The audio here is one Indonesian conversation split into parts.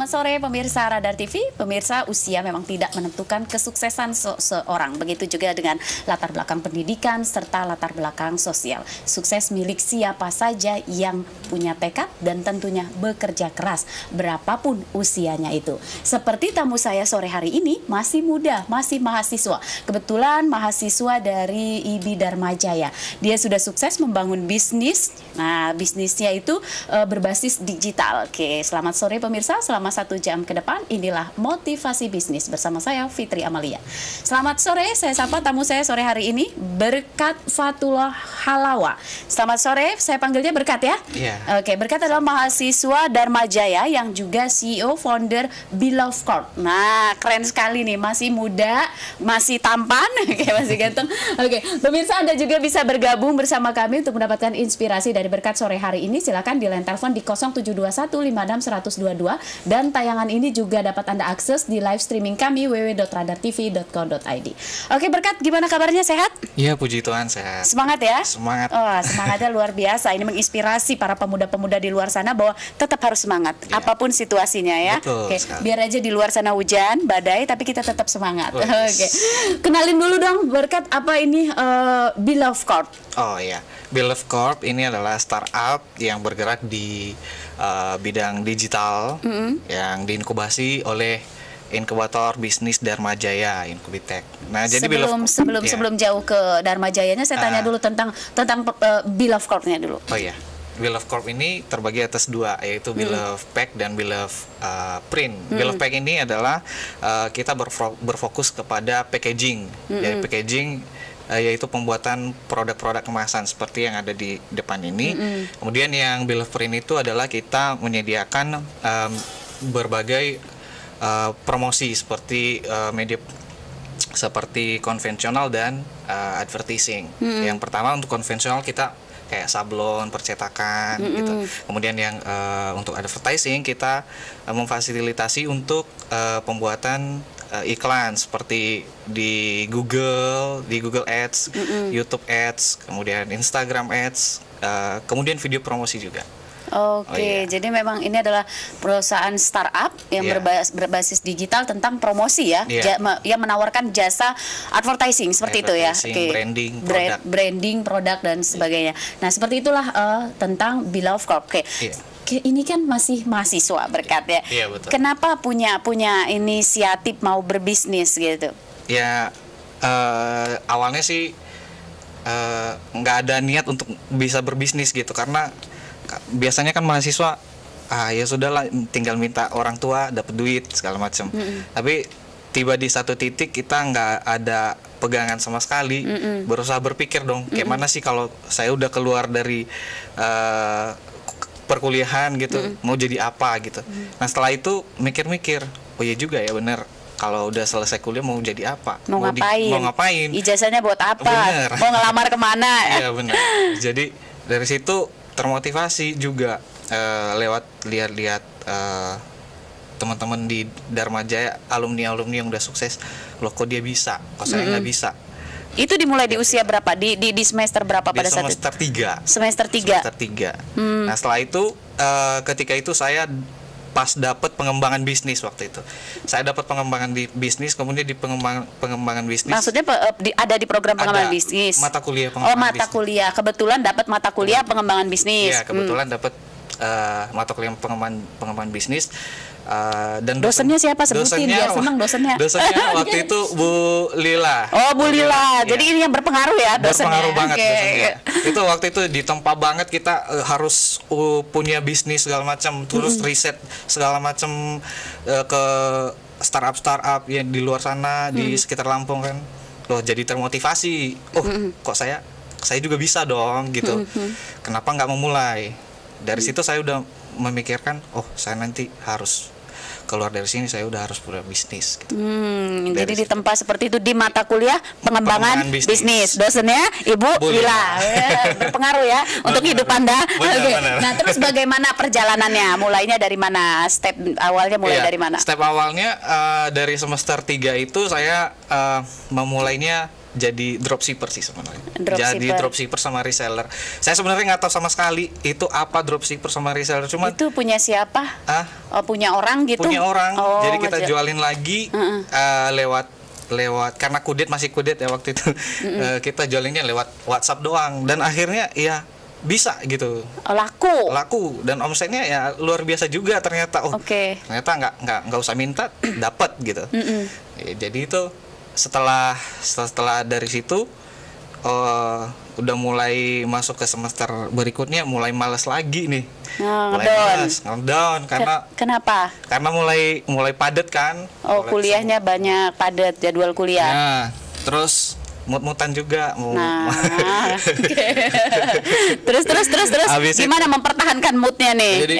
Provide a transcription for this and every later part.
Selamat sore pemirsa Radar TV. Pemirsa, usia memang tidak menentukan kesuksesan seorang. Begitu juga dengan latar belakang pendidikan serta latar belakang sosial. Sukses milik siapa saja yang punya tekad dan tentunya bekerja keras berapapun usianya itu. Seperti tamu saya sore hari ini masih muda, masih mahasiswa. Kebetulan mahasiswa dari IB Dharma Jaya. Dia sudah sukses membangun bisnis. Nah, bisnisnya itu berbasis digital. Oke, selamat sore pemirsa. Selama 1 jam ke depan, inilah Motivasi Bisnis bersama saya Fitri Amalia. Selamat sore, saya sapa tamu saya sore hari ini, Berkat Fatullah Halawa. Selamat sore, saya panggilnya Berkat ya? Iya. Oke, Berkat adalah mahasiswa Dharma Jaya yang juga CEO founder Beloved Corp. Nah, keren sekali nih, masih muda, masih tampan, masih ganteng. Oke, pemirsa Anda juga bisa bergabung bersama kami untuk mendapatkan inspirasi dari Berkat sore hari ini. Silakan di line telepon di 0721561022 dan tayangan ini juga dapat Anda akses di live streaming kami www.radartv.co.id. Oke, Berkat, gimana kabarnya, sehat? Iya, puji Tuhan, sehat. Semangat ya? Semangat. Oh, semangatnya luar biasa. Ini menginspirasi para pemuda-pemuda di luar sana bahwa tetap harus semangat, Ya. Apapun situasinya ya. Betul. Oke, Sekali. biar aja di luar sana hujan, badai, tapi kita tetap semangat. Oh, yes. Oke, kenalin dulu dong, Berkat, apa ini Beloved Corp? Oh iya, Beloved Corp ini adalah startup yang bergerak di bidang digital yang diinkubasi oleh inkubator bisnis Dharma Jaya, Incubitek. Nah, jadi sebelum jauh ke Dharma Jayanya, saya tanya dulu tentang Beloved Corp-nya dulu. Oh iya, Beloved Corp ini terbagi atas 2, yaitu Beloved Pack dan Beloved Print. Beloved Pack ini adalah kita berfokus kepada packaging. Jadi packaging yaitu pembuatan produk-produk kemasan seperti yang ada di depan ini. Kemudian yang Beloved Print itu adalah kita menyediakan berbagai promosi seperti media seperti konvensional dan advertising. Yang pertama untuk konvensional kita kayak sablon, percetakan gitu. Kemudian yang untuk advertising kita memfasilitasi untuk pembuatan iklan seperti di Google Ads, YouTube Ads, kemudian Instagram Ads, kemudian video promosi juga. Oke, jadi memang ini adalah perusahaan startup yang berbasis digital tentang promosi ya, yang menawarkan jasa advertising seperti itu ya, branding, produk dan sebagainya. Nah, seperti itulah tentang Beloved Corp. Oke. Ini kan masih mahasiswa, Berkat ya. Iya, betul. Kenapa punya inisiatif mau berbisnis gitu? Ya, awalnya sih nggak ada niat untuk bisa berbisnis gitu, karena biasanya kan mahasiswa ya sudahlah, tinggal minta orang tua dapat duit segala macam. Tapi tiba di satu titik kita nggak ada pegangan sama sekali, berusaha berpikir dong, kayak mana sih kalau saya udah keluar dari perkuliahan gitu, mau jadi apa gitu. Nah, setelah itu mikir-mikir, oh iya juga ya, bener, kalau udah selesai kuliah mau jadi apa, mau ngapain, ijazahnya buat apa, bener. Mau ngelamar kemana. Iya benar. Jadi dari situ termotivasi juga lewat lihat-lihat teman-teman di Dharma Jaya, alumni yang udah sukses, loh kok dia bisa, kok saya nggak bisa. Itu dimulai di usia berapa? Di semester berapa pada saat itu? Semester 3. Nah, setelah itu ketika itu saya pas dapat pengembangan bisnis waktu itu. Saya dapat pengembangan di bisnis, kemudian di pengembangan bisnis. Maksudnya ada di program pengembangan bisnis. Mata kuliah pengembangan bisnis. Kuliah. Kebetulan dapat mata kuliah pengembangan bisnis. Iya, kebetulan dapat mata kuliah pengembangan bisnis. Dan dosennya siapa, sebutin biar senang dosennya. Dosennya waktu itu Bu Lila. Oh, Bu Lila. Jadi ini yang berpengaruh ya dosennya. Berpengaruh banget dosennya. Itu waktu itu ditempa banget, kita harus punya bisnis segala macam, terus riset segala macam ke startup yang di luar sana di sekitar Lampung kan. Loh, jadi termotivasi. Oh, kok saya juga bisa dong gitu. Kenapa nggak memulai? Dari situ saya udah memikirkan, oh saya nanti harus keluar dari sini, saya udah harus punya bisnis gitu. Jadi ditempa seperti itu di mata kuliah pengembangan bisnis. Dosennya Ibu Lila. Berpengaruh ya untuk hidup Anda. Benar. Nah, terus bagaimana perjalanannya? Mulainya dari mana? Step awalnya dari mana? Step awalnya dari semester 3 itu saya memulainya jadi dropshipper sih sebenarnya. Dropshipper. Jadi dropshipper sama reseller. Saya sebenarnya nggak tahu sama sekali itu apa dropshipper sama reseller. Cuma itu punya siapa? Oh, punya orang gitu? Punya orang. Oh, jadi kita jualin lagi lewat karena masih kudet ya waktu itu. Kita jualinnya lewat WhatsApp doang dan akhirnya ya bisa gitu. Oh, laku dan omsetnya ya luar biasa juga ternyata. Ternyata nggak usah minta dapat gitu. Ya, jadi itu setelah dari situ udah mulai masuk ke semester berikutnya mulai males lagi nih. Ngedown karena kenapa? Karena mulai padat kan. Kuliahnya banyak, padat jadwal kuliah. Nah, terus mut-mutan juga terus gimana mempertahankan moodnya nih? Jadi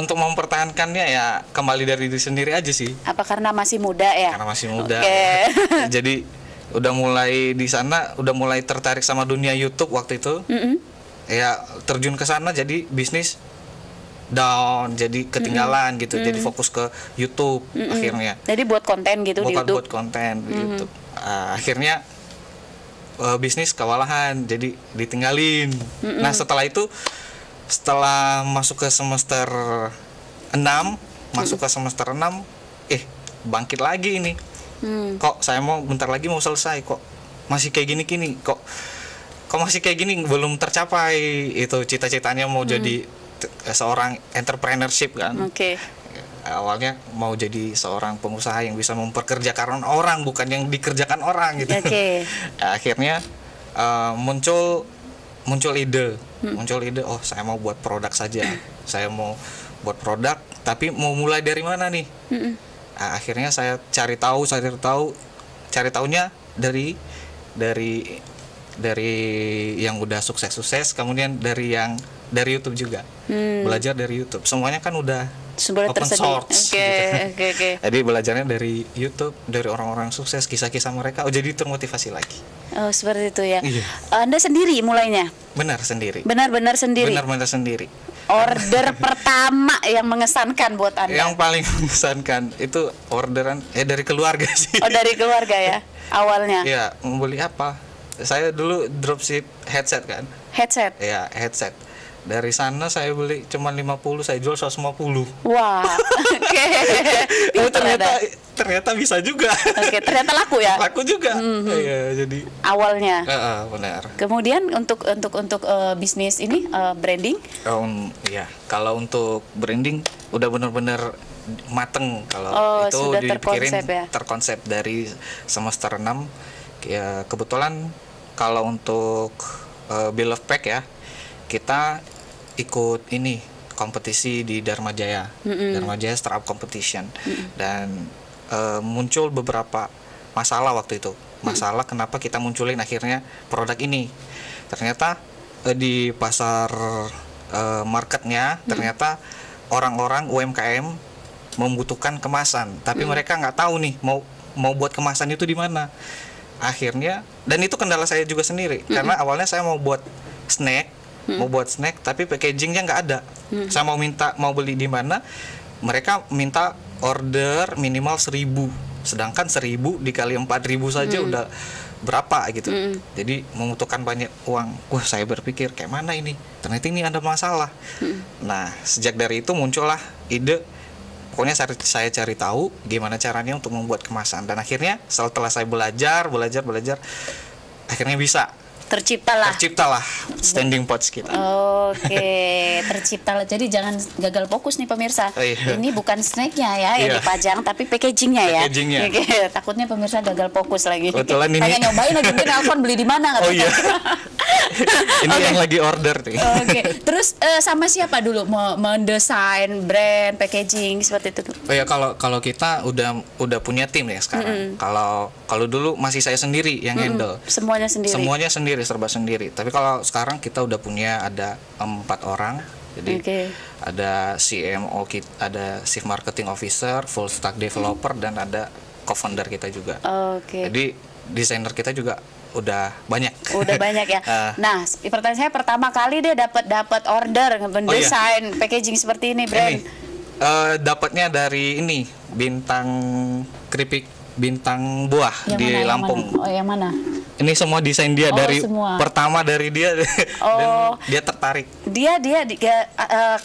untuk mempertahankannya ya kembali dari diri sendiri aja sih. Apa karena masih muda ya? Karena masih muda. Jadi udah mulai di sana, udah mulai tertarik sama dunia YouTube waktu itu. Ya terjun ke sana jadi bisnis down, jadi ketinggalan gitu. Jadi fokus ke YouTube akhirnya. Jadi buat konten gitu di YouTube. Buat konten di YouTube. Akhirnya bisnis kewalahan, jadi ditinggalin. Nah setelah itu, setelah masuk ke semester 6, bangkit lagi ini. Kok saya bentar lagi mau selesai, kok masih kayak gini kok masih kayak gini, belum tercapai itu cita-citanya mau jadi seorang entrepreneurship kan. Awalnya mau jadi seorang pengusaha yang bisa memperkerjakan orang, bukan yang dikerjakan orang gitu. Akhirnya muncul ide, oh saya mau buat produk saja. Saya mau buat produk, tapi mau mulai dari mana nih? Akhirnya saya cari tahunya dari yang udah sukses, kemudian dari YouTube juga. Belajar dari YouTube. Semuanya kan udah open source. Oke. Jadi belajarnya dari YouTube, dari orang-orang sukses, kisah-kisah mereka. Jadi termotivasi lagi. Oh, seperti itu ya. Iya. Anda sendiri mulainya? Sendiri. Benar-benar sendiri. Order pertama yang mengesankan buat Anda? Yang paling mengesankan itu orderan dari keluarga sih. Oh, dari keluarga ya awalnya? Iya, mau beli apa? Saya dulu dropship headset kan. Headset? Iya, headset. Dari sana saya beli cuma 50, saya jual 150. Wah, oke. Ternyata bisa juga. Oke, ternyata laku ya? Laku juga. Iya, jadi awalnya. Benar. Kemudian untuk bisnis ini branding? Iya, kalau untuk branding udah benar-benar mateng. Kalau itu sudah dipikirin terkonsep dari semester 6. Ya, kebetulan kalau untuk Bill of Pack ya, kita ikut ini kompetisi di Dharma Jaya, Dharma Jaya Startup Competition, dan muncul beberapa masalah waktu itu. Masalah kenapa kita munculin akhirnya produk ini? Ternyata di pasar marketnya ternyata orang-orang UMKM membutuhkan kemasan, tapi mereka nggak tahu nih mau buat kemasan itu di mana. Akhirnya, dan itu kendala saya juga sendiri, karena awalnya saya mau buat snack. Tapi packagingnya nggak ada. Saya mau beli di mana, mereka minta order minimal 1.000, sedangkan 1.000 dikali 4.000 saja udah berapa gitu. Jadi membutuhkan banyak uang. Wah, saya berpikir kayak mana ini? Ternyata ini ada masalah. Nah, sejak dari itu muncullah ide. Pokoknya saya cari tahu gimana caranya untuk membuat kemasan, dan akhirnya setelah saya belajar, akhirnya bisa. Terciptalah standing pots kita. Terciptalah. Jadi jangan gagal fokus nih pemirsa. Iya. Ini bukan snacknya ya yang dipajang, tapi packagingnya ya. Takutnya pemirsa gagal fokus lagi. Kebetulan ini. Pengen nyobain lagi, mungkin Alfon beli di mana? Iya. Ini yang lagi order nih. Terus sama siapa dulu mendesain brand, packaging seperti itu? Kalau kita udah punya tim ya sekarang. Kalau dulu masih saya sendiri yang handle. Semuanya sendiri, serba sendiri. Tapi kalau sekarang kita udah punya ada 4 orang. Jadi ada CMO, ada Chief Marketing Officer, Full Stack Developer, dan ada co-founder kita juga. Jadi desainer kita juga udah banyak ya. Nah, pertanyaan saya pertama kali dia dapat order mendesain packaging seperti ini brand. Dapatnya dari ini Bintang Keripik bintang buah Yang di mana, Lampung. Yang mana? Oh, yang mana? Ini semua desain dia dari semua. pertama dari dia dan dia tertarik.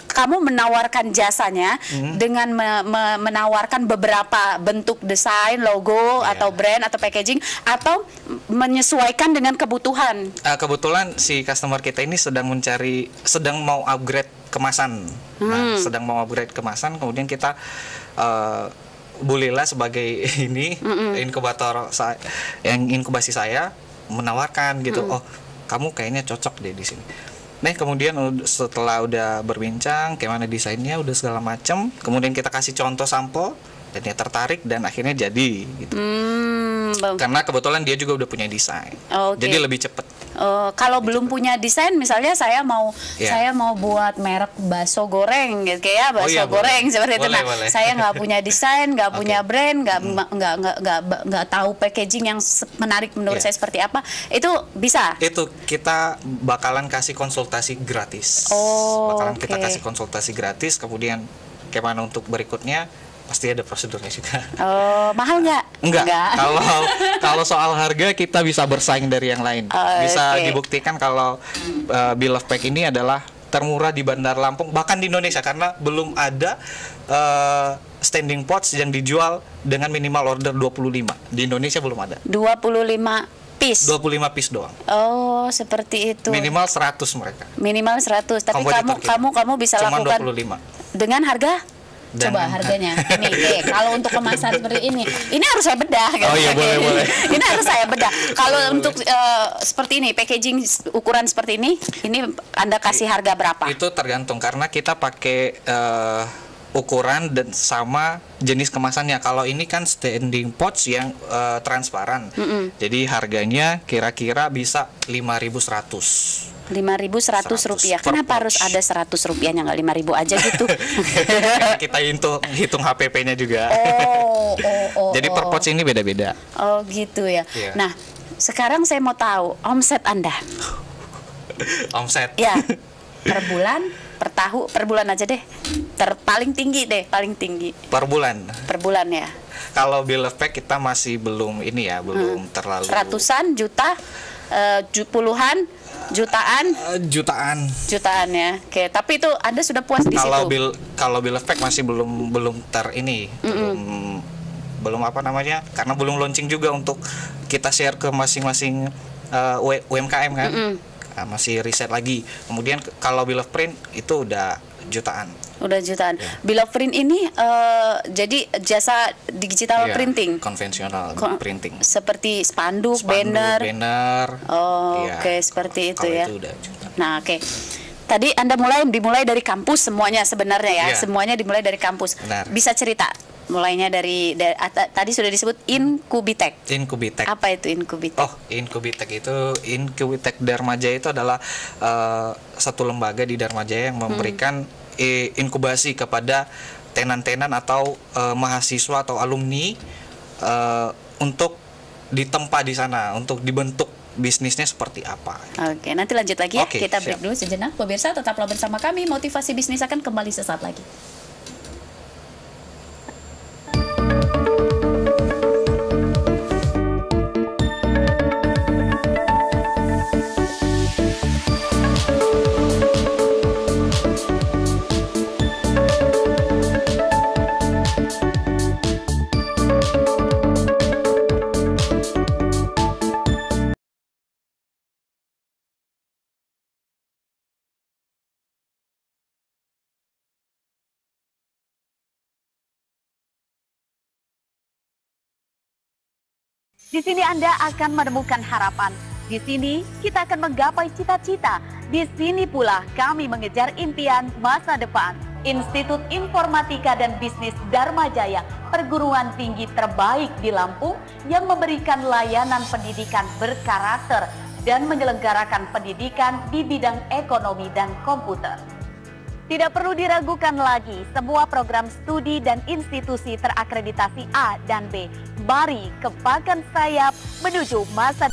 Kamu menawarkan jasanya dengan menawarkan beberapa bentuk desain, logo atau brand atau packaging, atau menyesuaikan dengan kebutuhan. Kebetulan si customer kita ini sedang mau upgrade kemasan. Nah, sedang mau upgrade kemasan, kemudian kita Bulila sebagai inkubator yang inkubasi saya menawarkan gitu. Oh, kamu kayaknya cocok deh di sini. Nah, kemudian setelah udah berbincang kayak mana desainnya udah segala macam, kemudian kita kasih contoh sampel dan dia tertarik dan akhirnya jadi gitu. Karena kebetulan dia juga udah punya desain. Jadi lebih cepet. Kalau belum punya desain, misalnya saya mau buat merek bakso goreng gitu, kayak bakso goreng seperti itu. Nah, saya nggak punya desain, nggak punya brand, nggak tahu packaging yang menarik menurut saya seperti apa, itu bisa. Itu kita bakalan kasih konsultasi gratis. Kita kasih konsultasi gratis, kemudian gimana untuk berikutnya pasti ada prosedurnya juga. Mahal nggak? Enggak. Kalau soal harga kita bisa bersaing dari yang lain. Bisa dibuktikan kalau Bill of Pack ini adalah termurah di Bandar Lampung, bahkan di Indonesia, karena belum ada standing pots yang dijual dengan minimal order 25. Di Indonesia belum ada. 25 piece. 25 piece doang. Seperti itu. Minimal 100 mereka. Minimal 100. Tapi kamu bisa cuman lakukan 25. Dengan harga? Coba harganya. Ini kalau untuk kemasan seperti ini harus saya bedah. Gitu. Oh iya, boleh. Ini harus saya bedah. Kalau untuk seperti ini, packaging ukuran seperti ini Anda kasih harga berapa? Itu tergantung, karena kita pakai ukuran dan sama jenis kemasannya. Kalau ini kan standing pots yang transparan. Jadi harganya kira-kira bisa 5.100. 5.100 rupiah. Kenapa harus ada 100 rupiahnya, nggak 5.000 aja gitu? Karena kita hitung HPP-nya juga. Jadi per pots ini beda-beda. Gitu ya. Nah, sekarang saya mau tahu omset Anda. Omset? Ya, per bulan, per bulan aja deh. Paling tinggi deh, paling tinggi. Per bulan? Per bulan ya. Kalau Bill of Pack kita masih belum belum terlalu. Ratusan juta, puluhan jutaan ya. Oke, tapi itu Anda sudah puas di situ. Kalau Bill of Pack masih belum belum apa namanya, karena belum launching juga untuk kita share ke masing-masing UMKM kan. Masih riset lagi. Kemudian kalau Bill of Print itu udah jutaan. Bill of Print ini jadi jasa digital printing. Konvensional printing. Seperti spanduk, banner. Seperti itu ya. Itu udah jutaan. Nah, tadi Anda dimulai dari kampus semuanya sebenarnya ya. Semuanya dimulai dari kampus. Benar. Bisa cerita mulainya dari tadi sudah disebut Incubitek. Apa itu Incubitek? Incubitek itu Incubitek Dharma Jaya itu adalah satu lembaga di Dharma Jaya yang memberikan inkubasi kepada tenan-tenan atau mahasiswa atau alumni untuk ditempa di sana, untuk dibentuk bisnisnya seperti apa. Nanti lanjut lagi ya. Kita break dulu sejenak. Pemirsa, tetaplah bersama kami. Motivasi Bisnis akan kembali sesaat lagi. Di sini Anda akan menemukan harapan. Di sini kita akan menggapai cita-cita. Di sini pula kami mengejar impian masa depan. Institut Informatika dan Bisnis Dharma Jaya, perguruan tinggi terbaik di Lampung yang memberikan layanan pendidikan berkarakter dan menyelenggarakan pendidikan di bidang ekonomi dan komputer. Tidak perlu diragukan lagi, semua program studi dan institusi terakreditasi A dan B. Mari kembangkan sayap menuju masa